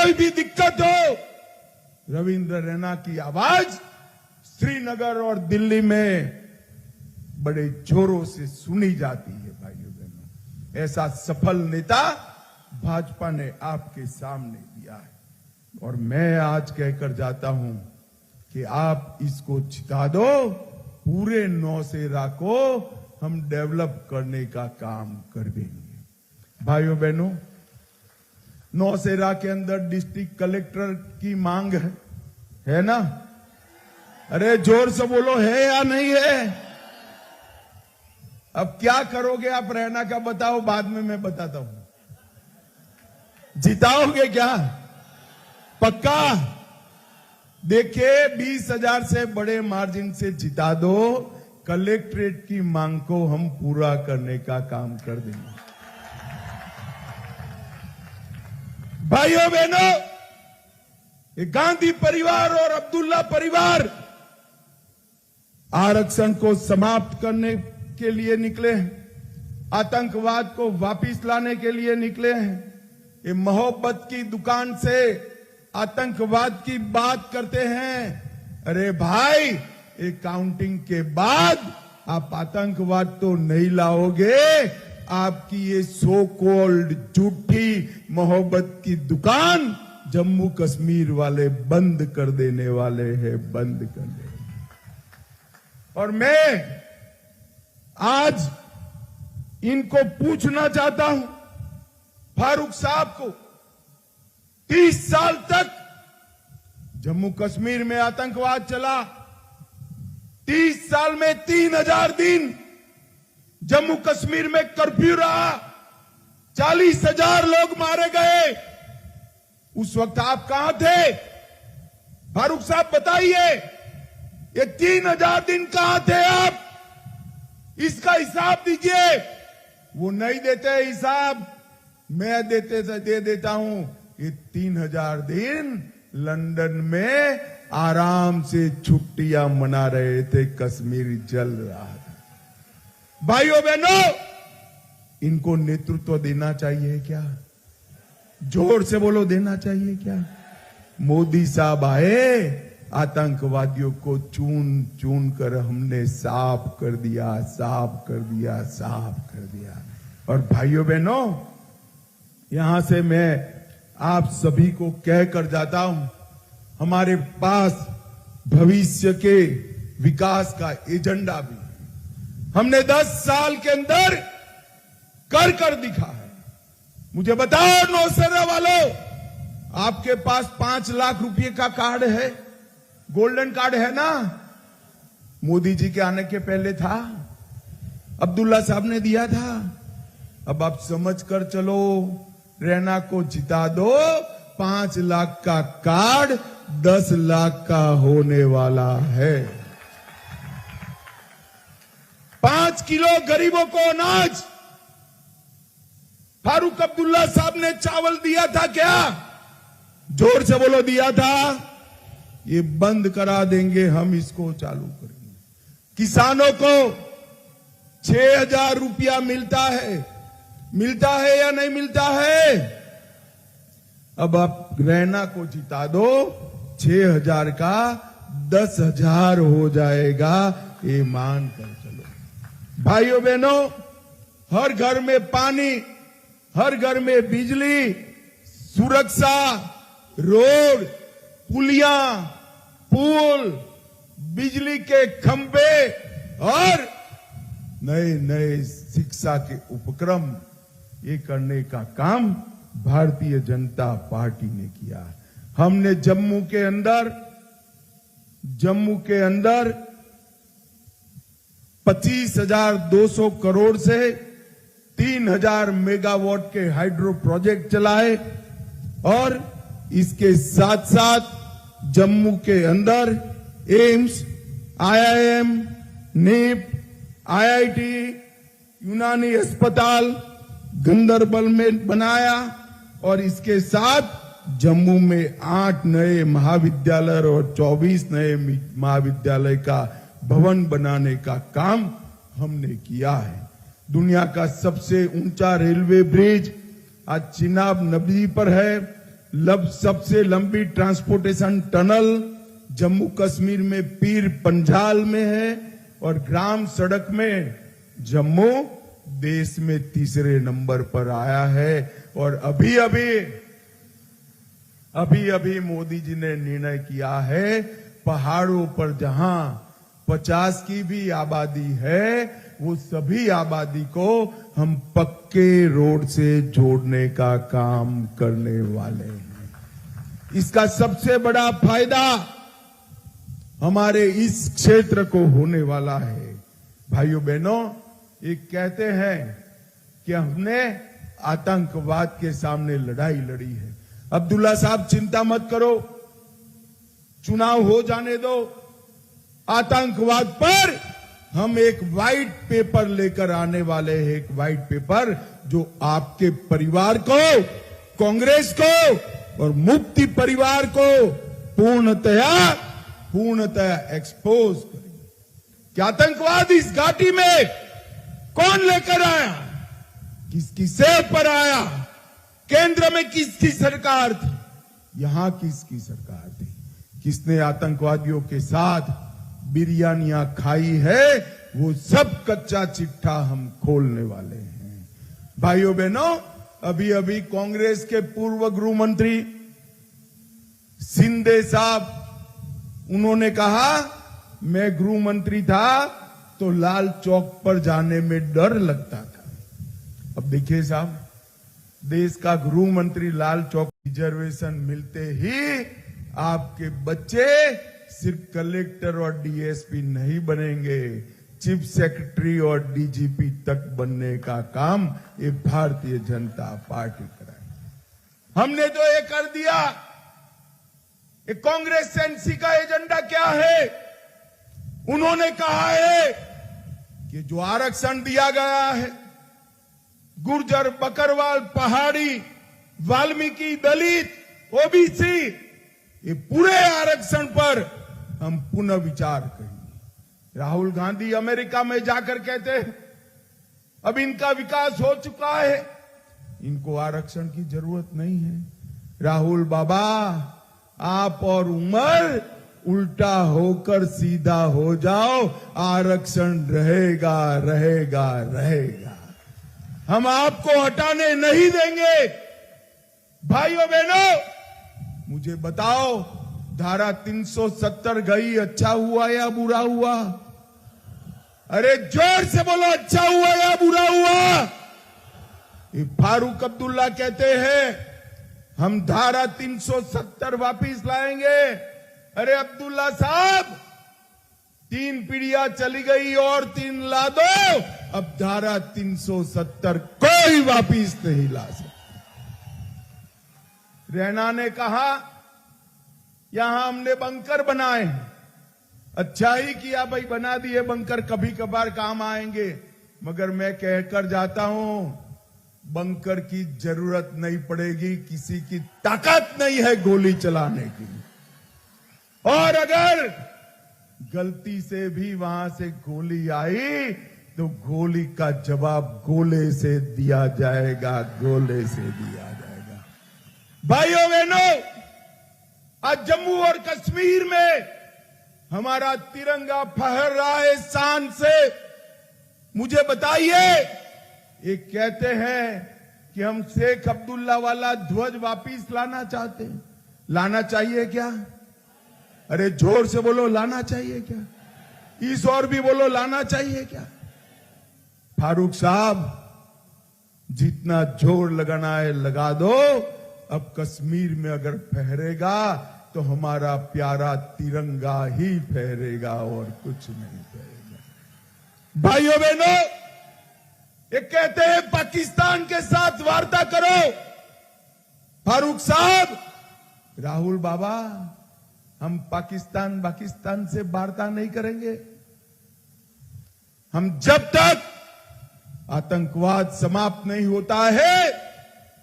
कोई भी दिक्कत हो, रविंद्र रैना की आवाज श्रीनगर और दिल्ली में बड़े जोरों से सुनी जाती है। भाइयों बहनों, ऐसा सफल नेता भाजपा ने आपके सामने दिया है और मैं आज कहकर जाता हूं कि आप इसको जिता दो। पूरे नौसेरा को हम डेवलप करने का काम कर देंगे। भाइयों बहनों, नौसेरा के अंदर डिस्ट्रिक्ट कलेक्टर की मांग है ना? अरे जोर से बोलो, है या नहीं है? अब क्या करोगे आप रैना का बताओ, बाद में मैं बताता हूं। जिताओगे क्या? पक्का? देखिए, 20,000 से बड़े मार्जिन से जिता दो। कलेक्ट्रेट की मांग को हम पूरा करने का काम कर देंगे। भाइयों बहनों, ये गांधी परिवार और अब्दुल्ला परिवार आरक्षण को समाप्त करने के लिए निकले हैं, आतंकवाद को वापस लाने के लिए निकले हैं। ये मोहब्बत की दुकान से आतंकवाद की बात करते हैं। अरे भाई, ये काउंटिंग के बाद आप आतंकवाद तो नहीं लाओगे। आपकी ये सो कॉल्ड झूठी मोहब्बत की दुकान जम्मू कश्मीर वाले बंद कर देने वाले हैं, बंद कर देने। और मैं आज इनको पूछना चाहता हूं, फारूक साहब को, 30 साल तक जम्मू कश्मीर में आतंकवाद चला। 30 साल में 3000 दिन जम्मू कश्मीर में कर्फ्यू रहा। 40,000 लोग मारे गए। उस वक्त आप कहां थे? फारूक साहब बताइए, ये 3000 दिन कहां थे आप? इसका हिसाब दीजिए। वो नहीं देते हिसाब, मैं दे देता हूं। ये 3000 दिन लंदन में आराम से छुट्टियां मना रहे थे, कश्मीर जल रहा था। भाइयों बहनों, इनको नेतृत्व देना चाहिए क्या? जोर से बोलो, देना चाहिए क्या? मोदी साहब आए, आतंकवादियों को चून चून कर हमने साफ कर दिया, साफ कर दिया, साफ कर दिया। और भाइयों बहनों, यहां से मैं आप सभी को कहकर जाता हूं, हमारे पास भविष्य के विकास का एजेंडा भी है। हमने 10 साल के अंदर कर दिखा है। मुझे बताओ नौसेरा वालों, आपके पास 5 लाख रुपए का कार्ड है, गोल्डन कार्ड है ना? मोदी जी के आने के पहले था, अब्दुल्ला साहब ने दिया था। अब आप समझ कर चलो, रैना को जिता दो। 5 लाख का कार्ड 10 लाख का होने वाला है। 5 किलो गरीबों को अनाज फारूक अब्दुल्ला साहब ने चावल दिया था क्या? जोर से बोलो, दिया था। ये बंद करा देंगे, हम इसको चालू करेंगे। किसानों को 6,000 रुपया मिलता है या नहीं मिलता है? अब आप रैना को जिता दो, 6,000 का 10,000 हो जाएगा, ये मान कर चलो। भाइयों बहनों, हर घर में पानी, हर घर में बिजली, सुरक्षा, रोड, पुलियां, पुल, बिजली के खंभे और नए नए शिक्षा के उपक्रम, ये करने का काम भारतीय जनता पार्टी ने किया। हमने जम्मू के अंदर 25,200 करोड़ से 3,000 मेगावाट के हाइड्रो प्रोजेक्ट चलाए और इसके साथ साथ जम्मू के अंदर एम्स, IIM, नीप, IIT, यूनानी अस्पताल गंदरबल में बनाया और इसके साथ जम्मू में 8 नए महाविद्यालय और 24 नए महाविद्यालय का भवन बनाने का काम हमने किया है। दुनिया का सबसे ऊंचा रेलवे ब्रिज आज चिनाब नदी पर है। सबसे लंबी ट्रांसपोर्टेशन टनल जम्मू कश्मीर में पीर पंजाल में है और ग्राम सड़क में जम्मू देश में तीसरे नंबर पर आया है। और अभी अभी मोदी जी ने निर्णय किया है पहाड़ों पर जहां 50 की भी आबादी है वो सभी आबादी को हम पक्के रोड से जोड़ने का काम करने वाले हैं। इसका सबसे बड़ा फायदा हमारे इस क्षेत्र को होने वाला है। भाइयों बहनों, ये कहते हैं कि हमने आतंकवाद के सामने लड़ाई लड़ी है। अब्दुल्ला साहब चिंता मत करो, चुनाव हो जाने दो, आतंकवाद पर हम एक व्हाइट पेपर लेकर आने वाले हैं। एक व्हाइट पेपर जो आपके परिवार को, कांग्रेस को और मुफ्ती परिवार को पूर्णतया एक्सपोज करेंगे कि आतंकवाद इस घाटी में कौन लेकर आया, किसकी सेव पर आया, केंद्र में किसकी सरकार थी, यहां किसकी सरकार थी, किसने आतंकवादियों के साथ बिरयानियां खाई है, वो सब कच्चा चिट्ठा हम खोलने वाले हैं। भाइयों बहनों, अभी कांग्रेस के पूर्व गृह मंत्री शिंदे साहब, उन्होंने कहा मैं गृह मंत्री था तो लाल चौक पर जाने में डर लगता था। अब देखिए साहब, देश का गृह मंत्री लाल चौक रिजर्वेशन मिलते ही आपके बच्चे सिर्फ कलेक्टर और डीएसपी नहीं बनेंगे, चीफ सेक्रेटरी और डीजीपी तक बनने का काम ये भारतीय जनता पार्टी कराएगी। हमने तो ये कर दिया। ये कांग्रेस एनसी का एजेंडा क्या है? उन्होंने कहा है कि जो आरक्षण दिया गया है, गुर्जर, बकरवाल, पहाड़ी, वाल्मीकि, दलित, ओबीसी, ये पूरे आरक्षण पर हम पुनः विचार करेंगे। राहुल गांधी अमेरिका में जाकर कहते हैं अब इनका विकास हो चुका है, इनको आरक्षण की जरूरत नहीं है। राहुल बाबा, आप और उमर उल्टा होकर सीधा हो जाओ, आरक्षण रहेगा रहेगा रहेगा, हम आपको हटाने नहीं देंगे। भाइयों बहनों, मुझे बताओ, धारा 370 गई, अच्छा हुआ या बुरा हुआ? अरे जोर से बोलो, अच्छा हुआ या बुरा हुआ? ये फारूक अब्दुल्ला कहते हैं हम धारा 370 वापिस लाएंगे। अरे अब्दुल्ला साहब, 3 पीढ़ियां चली गई और 3 ला दो, अब धारा 370 कोई वापिस नहीं ला सकता। रैना ने कहा यहां हमने बंकर बनाए हैं। अच्छा ही किया भाई, बना दिए बंकर, कभी कभार काम आएंगे, मगर मैं कहकर जाता हूं बंकर की जरूरत नहीं पड़ेगी, किसी की ताकत नहीं है गोली चलाने की। और अगर गलती से भी वहां से गोली आई तो गोली का जवाब गोले से दिया जाएगा, गोले से दिया जाएगा। भाइयों बहनों, आज जम्मू और कश्मीर में हमारा तिरंगा फहर रहा है शान से। मुझे बताइए, ये कहते हैं कि हम शेख अब्दुल्ला वाला ध्वज वापिस लाना चाहते हैं, लाना चाहिए क्या? अरे जोर से बोलो, लाना चाहिए क्या? इस और भी बोलो, लाना चाहिए क्या? फारूक साहब, जितना जोर लगाना है लगा दो। अब कश्मीर में अगर फहरेगा तो हमारा प्यारा तिरंगा ही फहरेगा और कुछ नहीं फहरेगा। भाइयों बहनों, ये कहते हैं पाकिस्तान के साथ वार्ता करो। फारूक साहब, राहुल बाबा, हम पाकिस्तान से वार्ता नहीं करेंगे। हम जब तक आतंकवाद समाप्त नहीं होता है,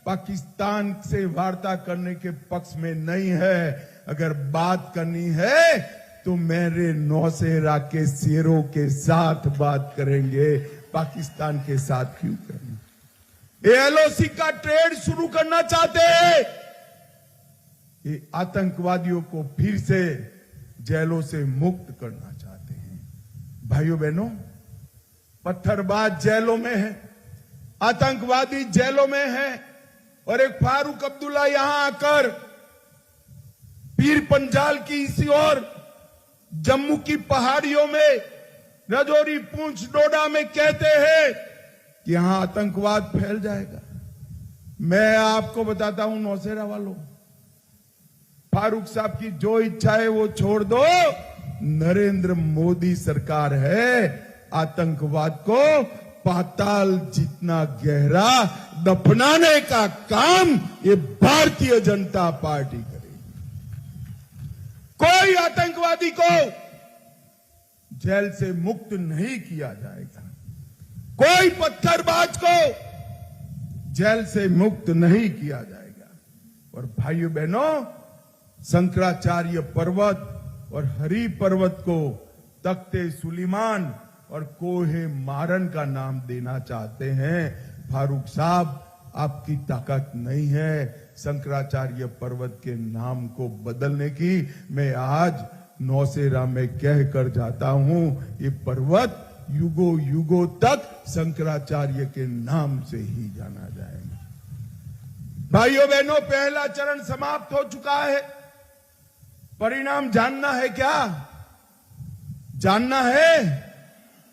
पाकिस्तान से वार्ता करने के पक्ष में नहीं है। अगर बात करनी है तो मेरे नौसेना के शेरों के साथ बात करेंगे, पाकिस्तान के साथ क्यों करेंगे? एलओसी का ट्रेड शुरू करना चाहते हैं, ये आतंकवादियों को फिर से जेलों से मुक्त करना चाहते हैं। भाइयों बहनों, पत्थरबाज जेलों में है, आतंकवादी जेलों में है, और एक फारूक अब्दुल्ला यहां आकर पीर पंजाल की इसी ओर जम्मू की पहाड़ियों में, राजौरी, पुंछ, डोडा में कहते हैं कि यहां आतंकवाद फैल जाएगा। मैं आपको बताता हूं नौशेरा वालों, फारूक साहब की जो इच्छा है वो छोड़ दो। नरेंद्र मोदी सरकार है, आतंकवाद को पाताल जितना गहरा दफनाने का काम ये भारतीय जनता पार्टी करेगी। कोई आतंकवादी को जेल से मुक्त नहीं किया जाएगा, कोई पत्थरबाज को जेल से मुक्त नहीं किया जाएगा। और भाइयों बहनों, शंकराचार्य पर्वत और हरि पर्वत को तख्ते सुलेमान और कोहे मारन का नाम देना चाहते हैं। फारूक साहब, आपकी ताकत नहीं है शंकराचार्य पर्वत के नाम को बदलने की। मैं आज नौशेरा में कह कर जाता हूं, ये पर्वत युगों युगों तक शंकराचार्य के नाम से ही जाना जाएगा। भाइयों बहनों, पहला चरण समाप्त हो चुका है। परिणाम जानना है क्या? जानना है?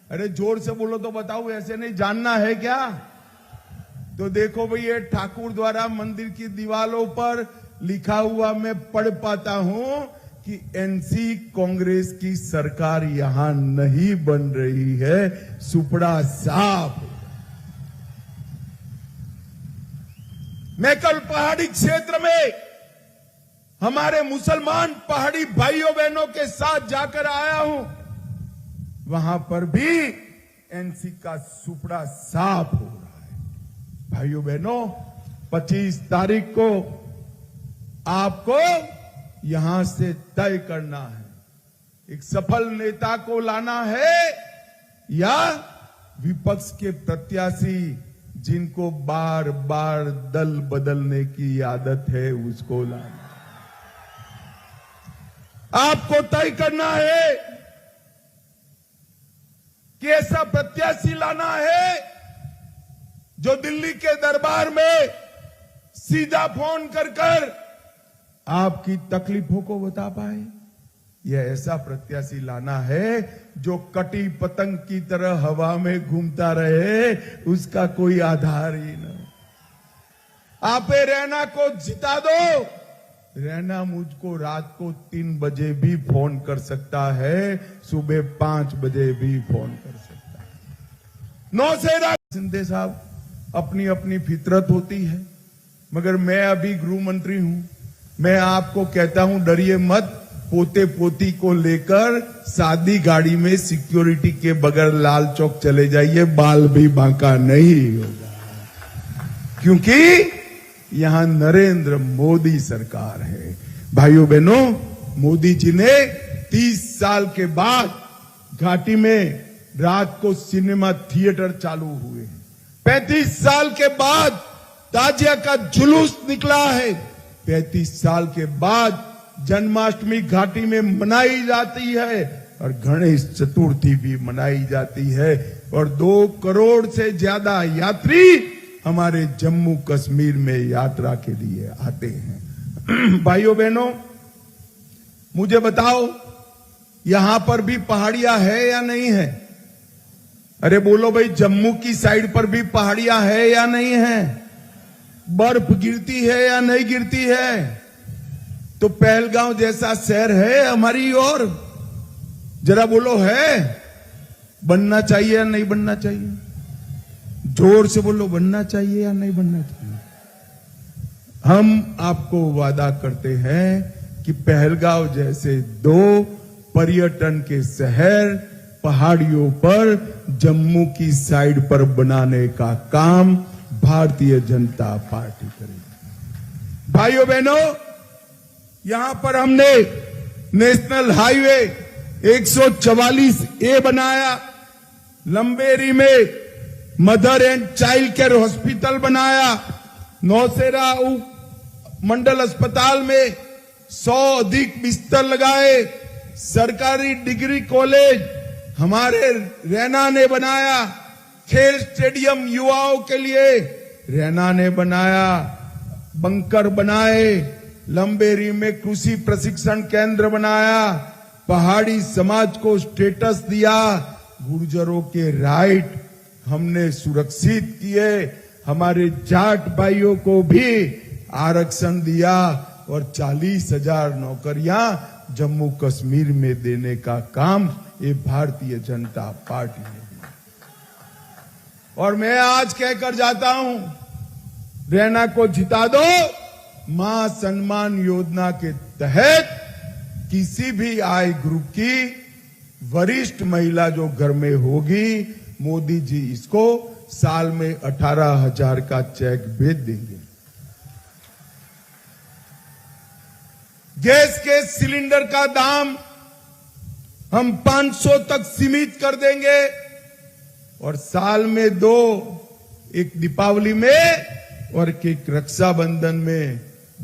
अरे जोर से बोलो तो बताओ, ऐसे नहीं। जानना है क्या? तो देखो भाई, ये ठाकुर द्वारा मंदिर की दीवारों पर लिखा हुआ मैं पढ़ पाता हूं कि एनसी कांग्रेस की सरकार यहां नहीं बन रही है, सुपड़ा साफ। मैं कल पहाड़ी क्षेत्र में हमारे मुसलमान पहाड़ी भाइयों बहनों के साथ जाकर आया हूं, वहां पर भी एनसी का सुपड़ा साफ हो रहा है। भाइयों बहनों, 25 तारीख को आपको यहां से तय करना है, एक सफल नेता को लाना है या विपक्ष के प्रत्याशी जिनको बार बार दल बदलने की आदत है उसको लाना। आपको तय करना है कि ऐसा प्रत्याशी लाना है जो दिल्ली के दरबार में सीधा फोन कर कर आपकी तकलीफों को बता पाए। यह ऐसा प्रत्याशी लाना है जो कटी पतंग की तरह हवा में घूमता रहे, उसका कोई आधार ही न। आपे रैना को जिता दो, रैना मुझको रात को 3 बजे भी फोन कर सकता है, सुबह 5 बजे भी फोन कर सकता है। नौशेरा सिंधे साहब, अपनी अपनी फितरत होती है, मगर मैं अभी गृह मंत्री हूं। मैं आपको कहता हूं, डरिए मत। पोते पोती को लेकर सादी गाड़ी में सिक्योरिटी के बगैर लाल चौक चले जाइए, बाल भी बांका नहीं होगा, क्योंकि यहां नरेंद्र मोदी सरकार है। भाइयों बहनों, मोदी जी ने 30 साल के बाद घाटी में रात को सिनेमा थिएटर चालू हुए। 35 साल के बाद ताजिया का जुलूस निकला है। 35 साल के बाद जन्माष्टमी घाटी में मनाई जाती है और गणेश चतुर्थी भी मनाई जाती है, और 2 करोड़ से ज्यादा यात्री हमारे जम्मू कश्मीर में यात्रा के लिए आते हैं। भाइयों बहनों, मुझे बताओ, यहां पर भी पहाड़ियां है या नहीं है? अरे बोलो भाई, जम्मू की साइड पर भी पहाड़ियां है या नहीं है? बर्फ गिरती है या नहीं गिरती है? तो पहलगांव जैसा शहर है हमारी ओर? जरा बोलो, है? बनना चाहिए या नहीं बनना चाहिए? जोर से बोलो, बनना चाहिए या नहीं बनना चाहिए? हम आपको वादा करते हैं कि पहलगांव जैसे 2 पर्यटन के शहर पहाड़ियों पर जम्मू की साइड पर बनाने का काम भारतीय जनता पार्टी करेगी। भाइयों बहनों, यहां पर हमने नेशनल हाईवे 144A बनाया, लंबेरी में mother and child care hospital बनाया, नौशेरा मंडल अस्पताल में 100 अधिक बिस्तर लगाए, सरकारी डिग्री कॉलेज हमारे रैना ने बनाया, खेल स्टेडियम युवाओं के लिए रैना ने बनाया, बंकर बनाए, लंबेरी में कृषि प्रशिक्षण केंद्र बनाया, पहाड़ी समाज को स्टेटस दिया, गुर्जरों के राइट हमने सुरक्षित किए, हमारे जाट भाइयों को भी आरक्षण दिया और 40,000 नौकरियां जम्मू कश्मीर में देने का काम ये भारतीय जनता पार्टी ने किया। और मैं आज कहकर जाता हूं, रैना को जिता दो। मां सम्मान योजना के तहत किसी भी आय ग्रुप की वरिष्ठ महिला जो घर में होगी, मोदी जी इसको साल में 18,000 का चेक भेज देंगे। गैस के सिलेंडर का दाम हम 500 तक सीमित कर देंगे और साल में 2, एक दीपावली में और एक रक्षाबंधन में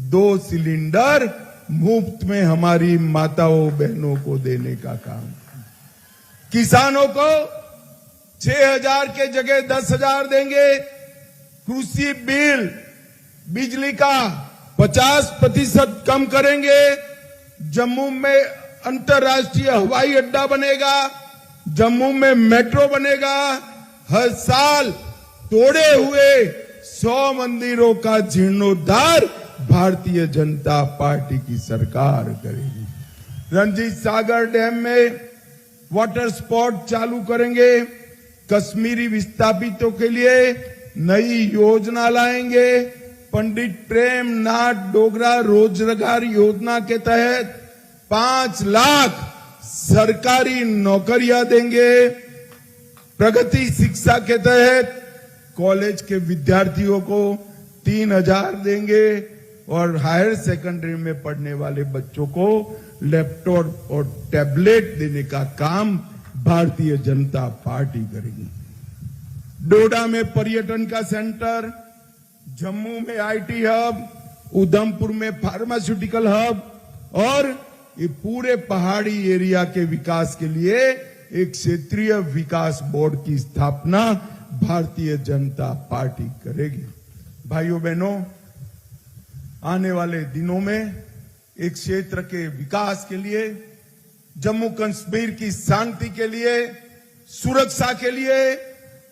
2 सिलेंडर मुफ्त में हमारी माताओं बहनों को देने का काम। किसानों को 6,000 के जगह 10,000 देंगे। कृषि बिल, बिजली का 50% कम करेंगे। जम्मू में अंतर्राष्ट्रीय हवाई अड्डा बनेगा, जम्मू में मेट्रो बनेगा। हर साल तोड़े हुए 100 मंदिरों का जीर्णोद्धार भारतीय जनता पार्टी की सरकार करेगी। रंजीत सागर डैम में वाटर स्पोर्ट चालू करेंगे। कश्मीरी विस्थापितों के लिए नई योजना लाएंगे। पंडित प्रेमनाथ डोगरा रोजगार योजना के तहत 5 लाख सरकारी नौकरियां देंगे। प्रगति शिक्षा के तहत कॉलेज के विद्यार्थियों को 3,000 देंगे और हायर सेकेंडरी में पढ़ने वाले बच्चों को लैपटॉप और टैबलेट देने का काम भारतीय जनता पार्टी करेगी। डोडा में पर्यटन का सेंटर, जम्मू में आईटी हब, उधमपुर में फार्मास्यूटिकल हब और ये पूरे पहाड़ी एरिया के विकास के लिए एक क्षेत्रीय विकास बोर्ड की स्थापना भारतीय जनता पार्टी करेगी। भाइयों बहनों, आने वाले दिनों में एक क्षेत्र के विकास के लिए, जम्मू कश्मीर की शांति के लिए, सुरक्षा के लिए,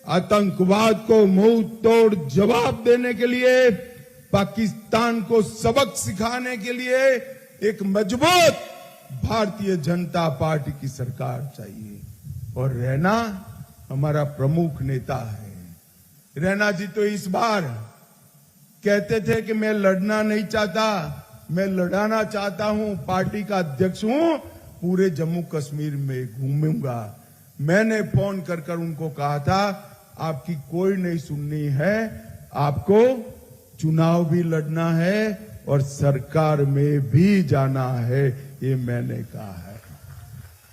आतंकवाद को मुंह तोड़ जवाब देने के लिए, पाकिस्तान को सबक सिखाने के लिए एक मजबूत भारतीय जनता पार्टी की सरकार चाहिए। और रैना हमारा प्रमुख नेता है। रैना जी तो इस बार कहते थे कि मैं लड़ना नहीं चाहता, मैं लड़ाना चाहता हूं, पार्टी का अध्यक्ष हूं, पूरे जम्मू कश्मीर में घूमूंगा। मैंने फोन कर उनको कहा था, आपकी कोई नहीं सुननी है, आपको चुनाव भी लड़ना है और सरकार में भी जाना है, ये मैंने कहा है।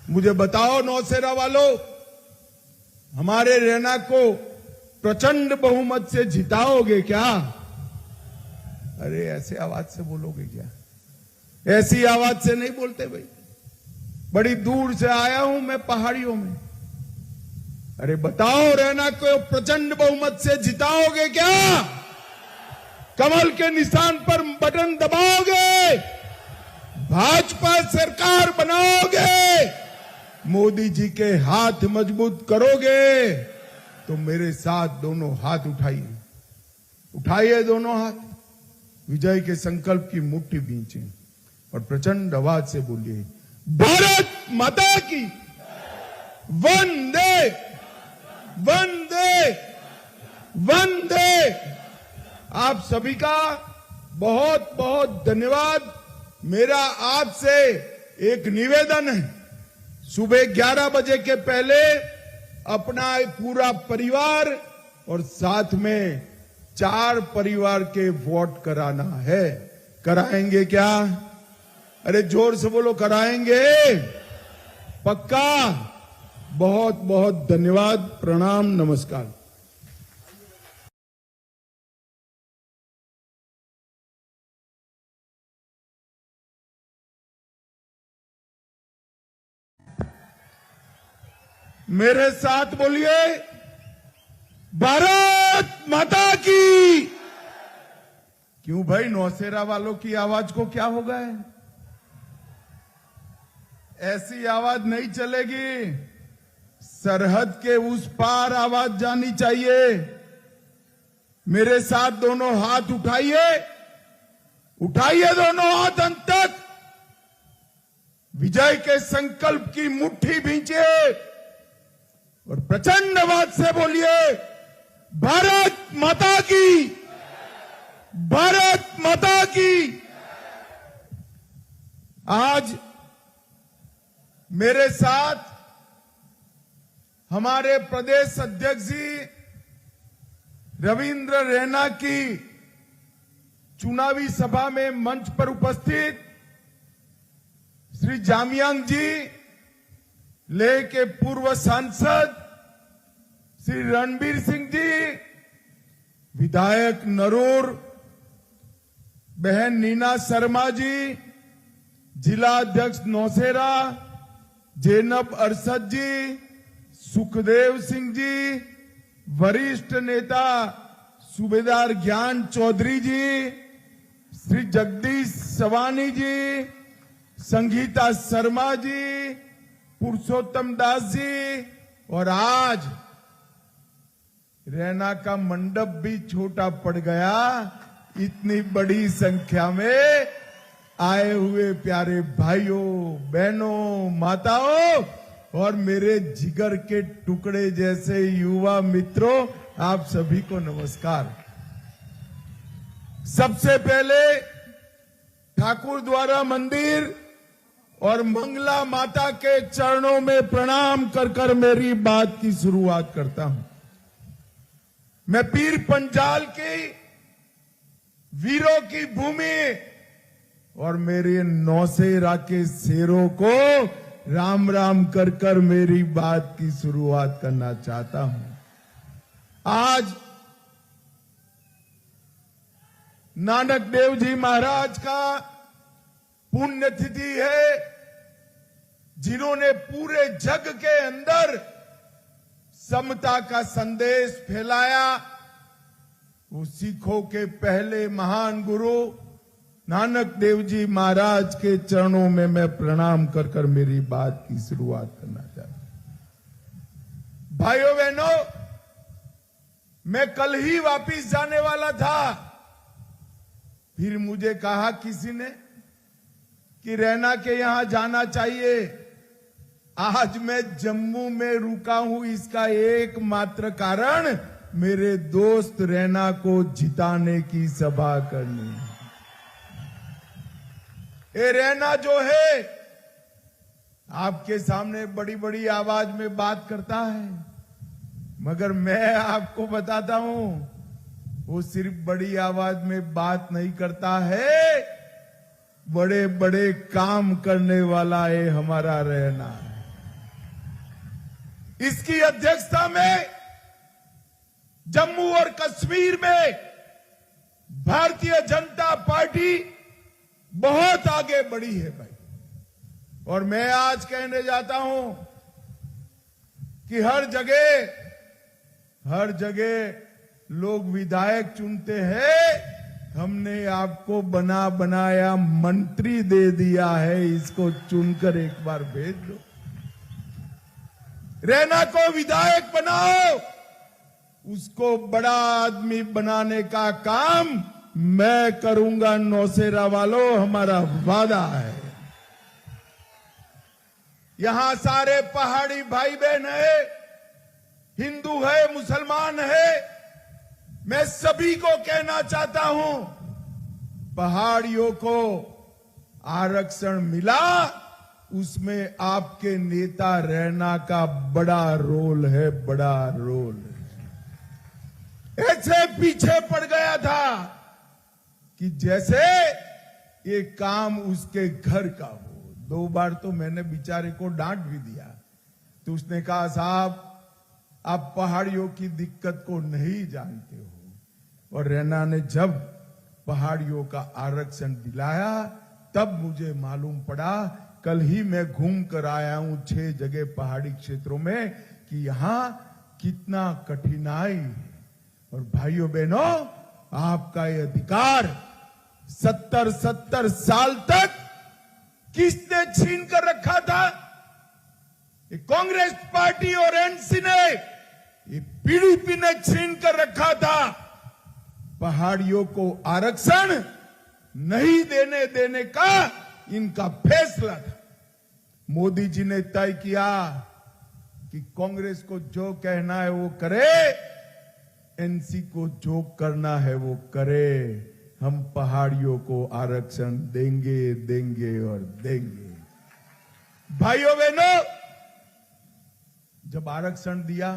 मुझे बताओ नौसेना वालों, हमारे रैना को प्रचंड बहुमत से जिताओगे क्या? अरे ऐसे आवाज से बोलोगे क्या? ऐसी आवाज से नहीं बोलते भाई। बड़ी दूर से आया हूं मैं पहाड़ियों में। अरे बताओ, रैना को प्रचंड बहुमत से जिताओगे क्या? कमल के निशान पर बटन दबाओगे? भाजपा सरकार बनाओगे? मोदी जी के हाथ मजबूत करोगे? तो मेरे साथ दोनों हाथ उठाइए, उठाइए दोनों हाथ, विजय के संकल्प की मुट्ठी बींचे और प्रचंड आवाज से बोलिए, भारत माता की वंदे वंदे वंदे। आप सभी का बहुत बहुत धन्यवाद। मेरा आपसे एक निवेदन है, सुबह 11 बजे के पहले अपना पूरा परिवार और साथ में 4 परिवार के वोट कराना है। कराएंगे क्या? अरे जोर से बोलो, कराएंगे? पक्का? बहुत बहुत धन्यवाद। प्रणाम, नमस्कार। मेरे साथ बोलिए, भारत माता की। क्यों भाई, नौसेरा वालों की आवाज को क्या हो गया है? ऐसी आवाज नहीं चलेगी, सरहद के उस पार आवाज जानी चाहिए। मेरे साथ दोनों हाथ उठाइए, उठाइए दोनों हाथ अंत तक, विजय के संकल्प की मुट्ठी भींचिए और प्रचंड आवाज से बोलिए, भारत माता की, भारत माता की। आज मेरे साथ हमारे प्रदेश अध्यक्ष जी रविंद्र रैना की चुनावी सभा में मंच पर उपस्थित श्री जामयांग जी, लेह के पूर्व सांसद श्री रणबीर सिंह जी, विधायक नरूर, बहन नीना शर्मा जी, जिला अध्यक्ष नौसेरा जैनब अरशद जी, सुखदेव सिंह जी, वरिष्ठ नेता सूबेदार ज्ञान चौधरी जी, श्री जगदीश सवानी जी, संगीता शर्मा जी, पुरुषोत्तम दास जी, और आज रैना का मंडप भी छोटा पड़ गया, इतनी बड़ी संख्या में आए हुए प्यारे भाइयों, बहनों, माताओं और मेरे जिगर के टुकड़े जैसे युवा मित्रों, आप सभी को नमस्कार। सबसे पहले ठाकुर द्वारा मंदिर और मंगला माता के चरणों में प्रणाम कर कर मेरी बात की शुरुआत करता हूं। मैं पीर पंजाल की वीरों की भूमि और मेरे नौसेरा के शेरों को राम राम कर कर मेरी बात की शुरुआत करना चाहता हूं। आज नानक देव जी महाराज का पुण्यतिथि है, जिन्होंने पूरे जग के अंदर समता का संदेश फैलाया। वो सिखों के पहले महान गुरु नानक देव जी महाराज के चरणों में मैं प्रणाम कर कर मेरी बात की शुरुआत करना चाहता हूं। भाइयों बहनों, मैं कल ही वापिस जाने वाला था, फिर मुझे कहा किसी ने कि रैना के यहां जाना चाहिए। आज मैं जम्मू में रुका हूं, इसका एकमात्र कारण मेरे दोस्त रैना को जिताने की सभा करनी है। ये रैना जो है आपके सामने बड़ी बड़ी आवाज में बात करता है, मगर मैं आपको बताता हूं, वो सिर्फ बड़ी आवाज में बात नहीं करता है, बड़े बड़े काम करने वाला है हमारा रैना। इसकी अध्यक्षता में जम्मू और कश्मीर में भारतीय जनता पार्टी बहुत आगे बढ़ी है भाई। और मैं आज कहने जाता हूं कि हर जगह लोग विधायक चुनते हैं, हमने आपको बना बनाया मंत्री दे दिया है, इसको चुनकर एक बार भेज दो। रैना को विधायक बनाओ, उसको बड़ा आदमी बनाने का काम मैं करूंगा। नौसेरा वालों, हमारा वादा है। यहां सारे पहाड़ी भाई बहन है, हिंदू है, मुसलमान है। मैं सभी को कहना चाहता हूं, पहाड़ियों को आरक्षण मिला, उसमें आपके नेता रैना का बड़ा रोल है, बड़ा रोल है। ऐसे पीछे पड़ गया था कि जैसे ये काम उसके घर का हो। 2 बार तो मैंने बेचारे को डांट भी दिया, तो उसने कहा साहब आप पहाड़ियों की दिक्कत को नहीं जानते हो। और रैना ने जब पहाड़ियों का आरक्षण दिलाया तब मुझे मालूम पड़ा। कल ही मैं घूम कर आया हूं 6 जगह पहाड़ी क्षेत्रों में, कि यहां कितना कठिनाई है। और भाइयों बहनों, आपका ये अधिकार 70 साल तक किसने छीन कर रखा था? ये कांग्रेस पार्टी और एनसी ने, ये पीडीपी ने छीन कर रखा था। पहाड़ियों को आरक्षण नहीं देने का इनका फैसला था। मोदी जी ने तय किया कि कांग्रेस को जो कहना है वो करे, एनसी को जो करना है वो करे। हम पहाड़ियों को आरक्षण देंगे और देंगे। भाइयों बहनों, जब आरक्षण दिया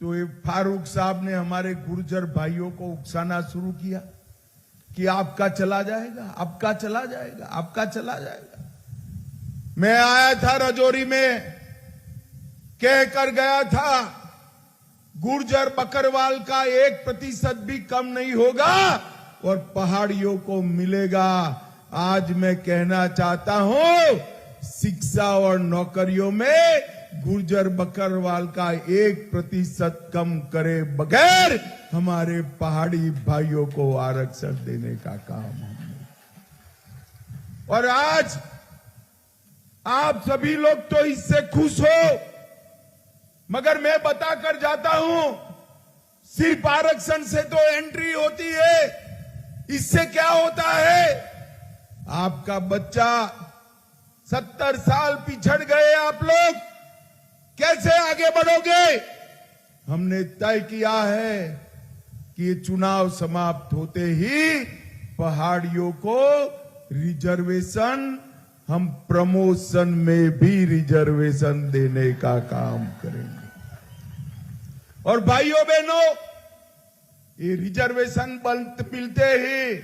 तो ये फारूक साहब ने हमारे गुर्जर भाइयों को उकसाना शुरू किया कि आपका चला जाएगा, आपका चला जाएगा, आपका चला जाएगा। मैं आया था राजौरी में, कह कर गया था गुर्जर बकरवाल का 1% भी कम नहीं होगा और पहाड़ियों को मिलेगा। आज मैं कहना चाहता हूं, शिक्षा और नौकरियों में गुर्जर बकरवाल का 1% कम करे बगैर हमारे पहाड़ी भाइयों को आरक्षण देने का काम हमने। और आज आप सभी लोग तो इससे खुश हो, मगर मैं बताकर जाता हूं, सिर्फ आरक्षण से तो एंट्री होती है। इससे क्या होता है? आपका बच्चा 70 साल पिछड़ गए आप लोग, कैसे आगे बढ़ोगे? हमने तय किया है कि ये चुनाव समाप्त होते ही पहाड़ियों को रिजर्वेशन, हम प्रमोशन में भी रिजर्वेशन देने का काम करेंगे। और भाइयों बहनों, ये रिजर्वेशन मिलते ही